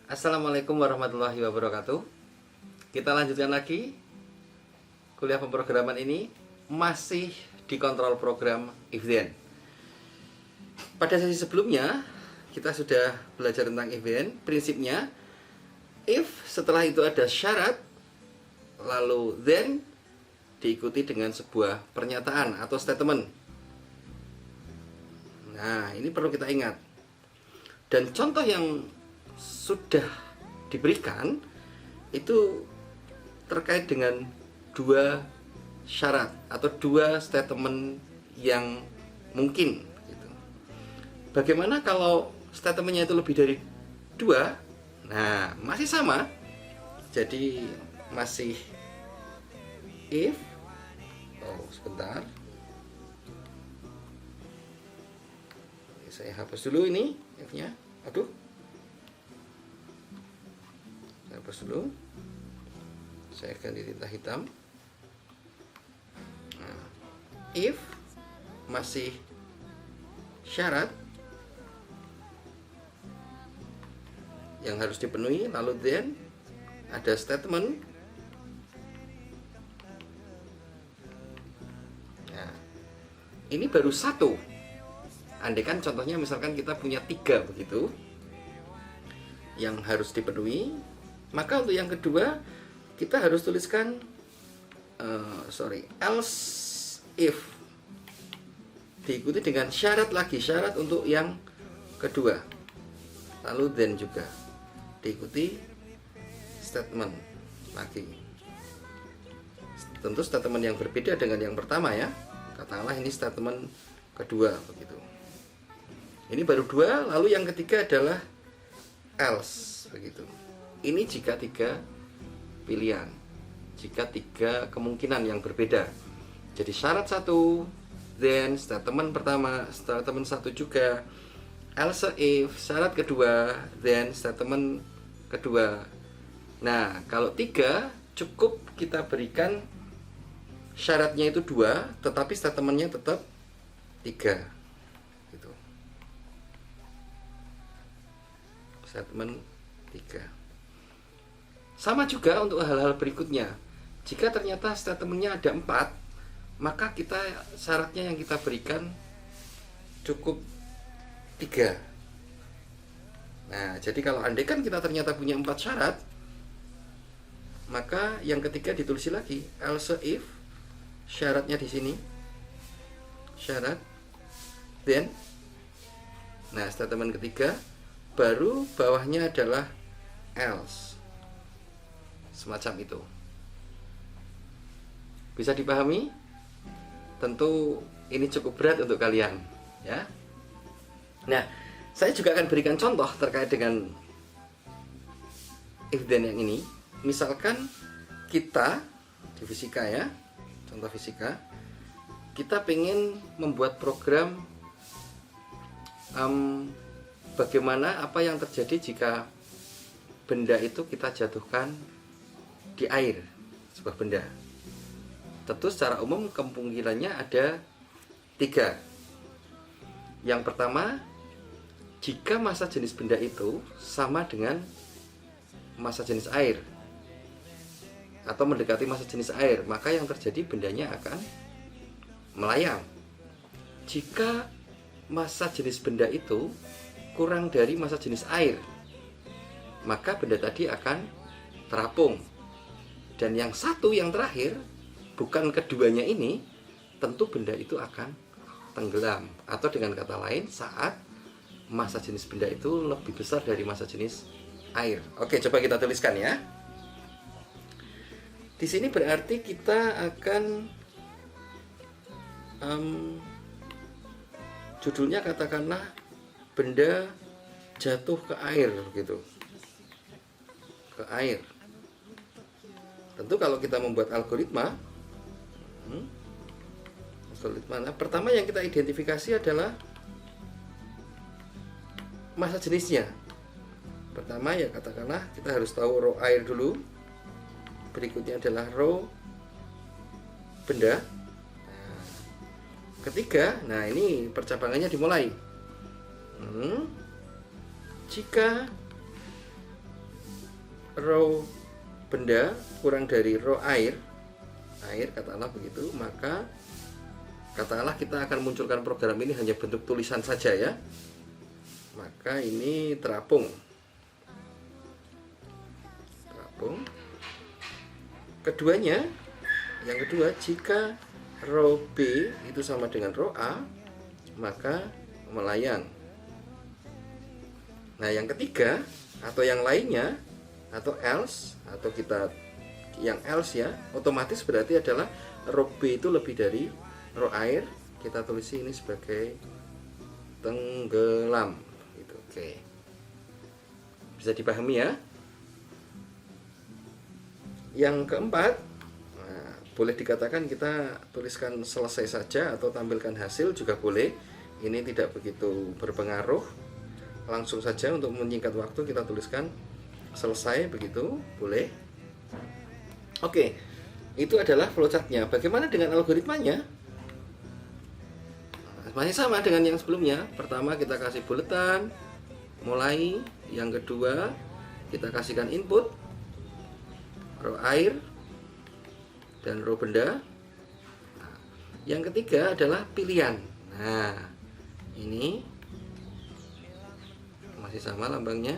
Assalamualaikum warahmatullahi wabarakatuh. Kita lanjutkan lagi kuliah pemrograman ini, masih di kontrol program if then. Pada sesi sebelumnya kita sudah belajar tentang if then. Prinsipnya, if setelah itu ada syarat, lalu then diikuti dengan sebuah pernyataan atau statement. Nah, ini perlu kita ingat. Dan contoh yang sudah diberikan itu terkait dengan dua syarat atau dua statement yang mungkin gitu. Bagaimana kalau statementnya itu lebih dari dua? Nah, masih sama. Jadi masih if. Oh, sebentar. Saya hapus dulu ini if-nya. Aduh. Saya hapus dulu. Saya ganti tinta hitam. Nah, if masih syarat yang harus dipenuhi, lalu then ada statement. Nah, ini baru satu. Andai kan contohnya misalkan kita punya 3 begitu yang harus dipenuhi, maka untuk yang kedua kita harus tuliskan else if diikuti dengan syarat lagi, syarat untuk yang kedua, lalu then juga diikuti statement lagi. Tentu statement yang berbeda dengan yang pertama ya. Katakanlah ini statement kedua begitu. Ini baru 2, lalu yang ketiga adalah else begitu. Ini jika 3 pilihan, jika 3 kemungkinan yang berbeda. Jadi syarat 1, then statement pertama, statement 1 juga, else if syarat kedua, then statement kedua. Nah, kalau 3 cukup kita berikan syaratnya itu 2, tetapi statementnya tetap 3 gitu. Statement 3. Sama juga untuk hal-hal berikutnya. Jika ternyata statementnya ada 4, maka kita syaratnya yang kita berikan cukup 3. Nah, jadi kalau andai kan kita ternyata punya 4 syarat, maka yang ketiga ditulis lagi, else if syaratnya di sini, syarat, then. Nah, statement ketiga, baru bawahnya adalah else. Semacam itu. Bisa dipahami? Tentu ini cukup berat untuk kalian, ya. Nah, saya juga akan berikan contoh terkait dengan if then yang ini. Misalkan kita di fisika ya, contoh fisika, kita pengen membuat program bagaimana apa yang terjadi jika benda itu kita jatuhkan di air, sebuah benda. Tentu secara umum kemungkinannya ada 3. Yang pertama, jika massa jenis benda itu sama dengan massa jenis air atau mendekati massa jenis air, maka yang terjadi bendanya akan melayang. Jika massa jenis benda itu kurang dari massa jenis air, maka benda tadi akan terapung. Dan yang satu, yang terakhir, bukan keduanya ini, tentu benda itu akan tenggelam. Atau dengan kata lain, saat massa jenis benda itu lebih besar dari massa jenis air. Oke, coba kita tuliskan ya. Di sini berarti kita akan judulnya katakanlah benda jatuh ke air gitu. Ke air. Tentu kalau kita membuat algoritma, pertama yang kita identifikasi adalah massa jenisnya. Pertama ya katakanlah kita harus tahu rho air dulu. Berikutnya adalah rho benda. Ketiga, nah ini percabangannya dimulai. Jika row benda kurang dari row air katakanlah begitu, maka katakanlah kita akan munculkan program ini hanya bentuk tulisan saja ya, maka ini terapung. Keduanya, yang kedua, jika row B itu sama dengan row A, maka melayang. Nah, yang ketiga atau yang lainnya atau else, atau kita yang else ya, otomatis berarti adalah row B itu lebih dari row air, kita tulis ini sebagai tenggelam gitu. Oke, bisa dipahami ya. Yang keempat, nah, boleh dikatakan kita tuliskan selesai saja atau tampilkan hasil juga boleh. Ini tidak begitu berpengaruh. Langsung saja untuk menyingkat waktu kita tuliskan selesai begitu, boleh. Oke, itu adalah flowchartnya. Bagaimana dengan algoritmanya? Masih sama dengan yang sebelumnya. Pertama kita kasih buletan, mulai. Yang kedua kita kasihkan input, row air dan row benda. Nah, yang ketiga adalah pilihan. Nah, ini masih sama lambangnya.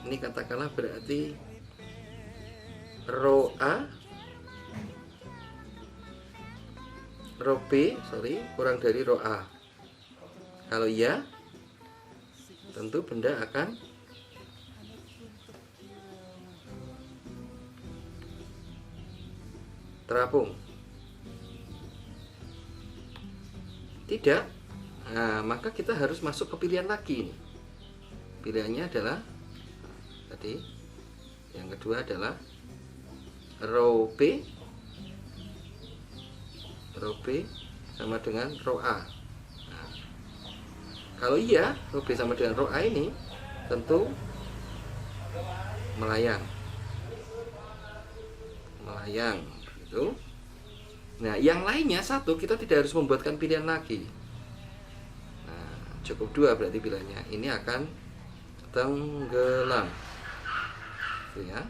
Ini katakanlah berarti row A, row B, kurang dari row A. Kalau iya, tentu benda akan terapung. Tidak, nah, maka kita harus masuk ke pilihan lagi. Pilihannya adalah tadi, yang kedua adalah row B sama dengan row A. Nah, kalau iya, row B sama dengan row A ini tentu melayang. Gitu. Nah, yang lainnya satu, kita tidak harus membuatkan pilihan lagi. Nah, cukup dua berarti pilihannya. Ini akan tenggelam. Itu ya.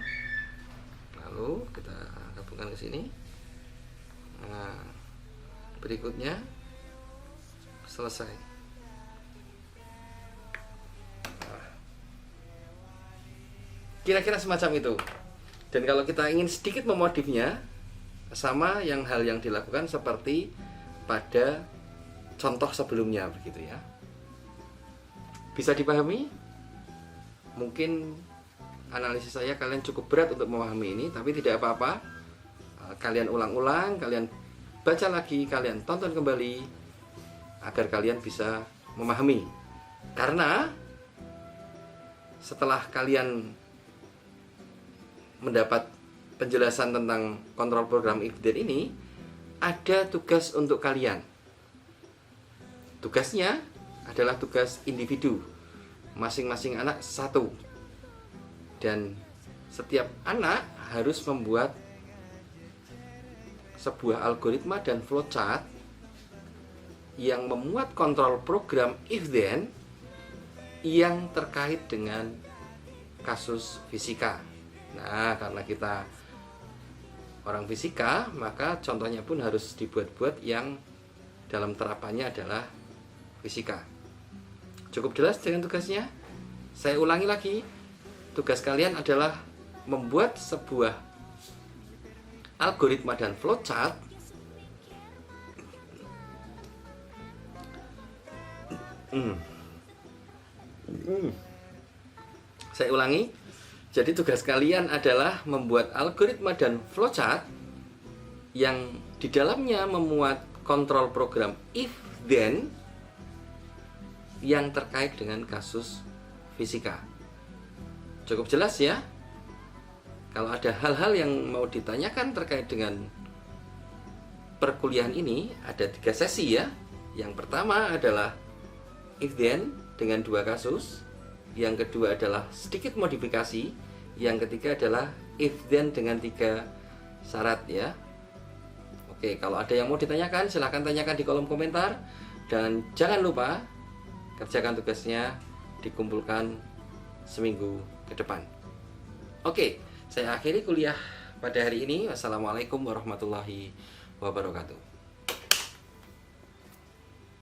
Lalu kita gabungkan ke sini. Nah, berikutnya selesai. Kira-kira semacam itu. Dan kalau kita ingin sedikit memodifnya, sama hal yang dilakukan seperti pada contoh sebelumnya begitu ya. Bisa dipahami? Mungkin analisis saya kalian cukup berat untuk memahami ini, tapi tidak apa-apa. Kalian ulang-ulang, kalian baca lagi, kalian tonton kembali agar kalian bisa memahami. Karena setelah kalian mendapat penjelasan tentang kontrol program if then ini, ada tugas untuk kalian. Tugasnya adalah tugas individu, masing-masing anak satu, dan setiap anak harus membuat sebuah algoritma dan flowchart yang memuat kontrol program if then yang terkait dengan kasus fisika. Nah, karena kita orang fisika, maka contohnya pun harus dibuat-buat yang dalam terapannya adalah fisika. Cukup jelas dengan tugasnya? Saya ulangi lagi. Tugas kalian adalah membuat sebuah algoritma dan flowchart Saya ulangi. Jadi tugas kalian adalah membuat algoritma dan flowchart yang di dalamnya memuat kontrol program if then yang terkait dengan kasus fisika. Cukup jelas ya? Kalau ada hal-hal yang mau ditanyakan terkait dengan perkuliahan ini, ada 3 sesi ya. Yang pertama adalah if then dengan 2 kasus. Yang kedua adalah sedikit modifikasi. Yang ketiga adalah if then dengan 3 syarat ya. Oke, kalau ada yang mau ditanyakan silahkan tanyakan di kolom komentar. Dan jangan lupa kerjakan tugasnya, dikumpulkan seminggu ke depan. Oke, saya akhiri kuliah pada hari ini. Wassalamualaikum warahmatullahi wabarakatuh.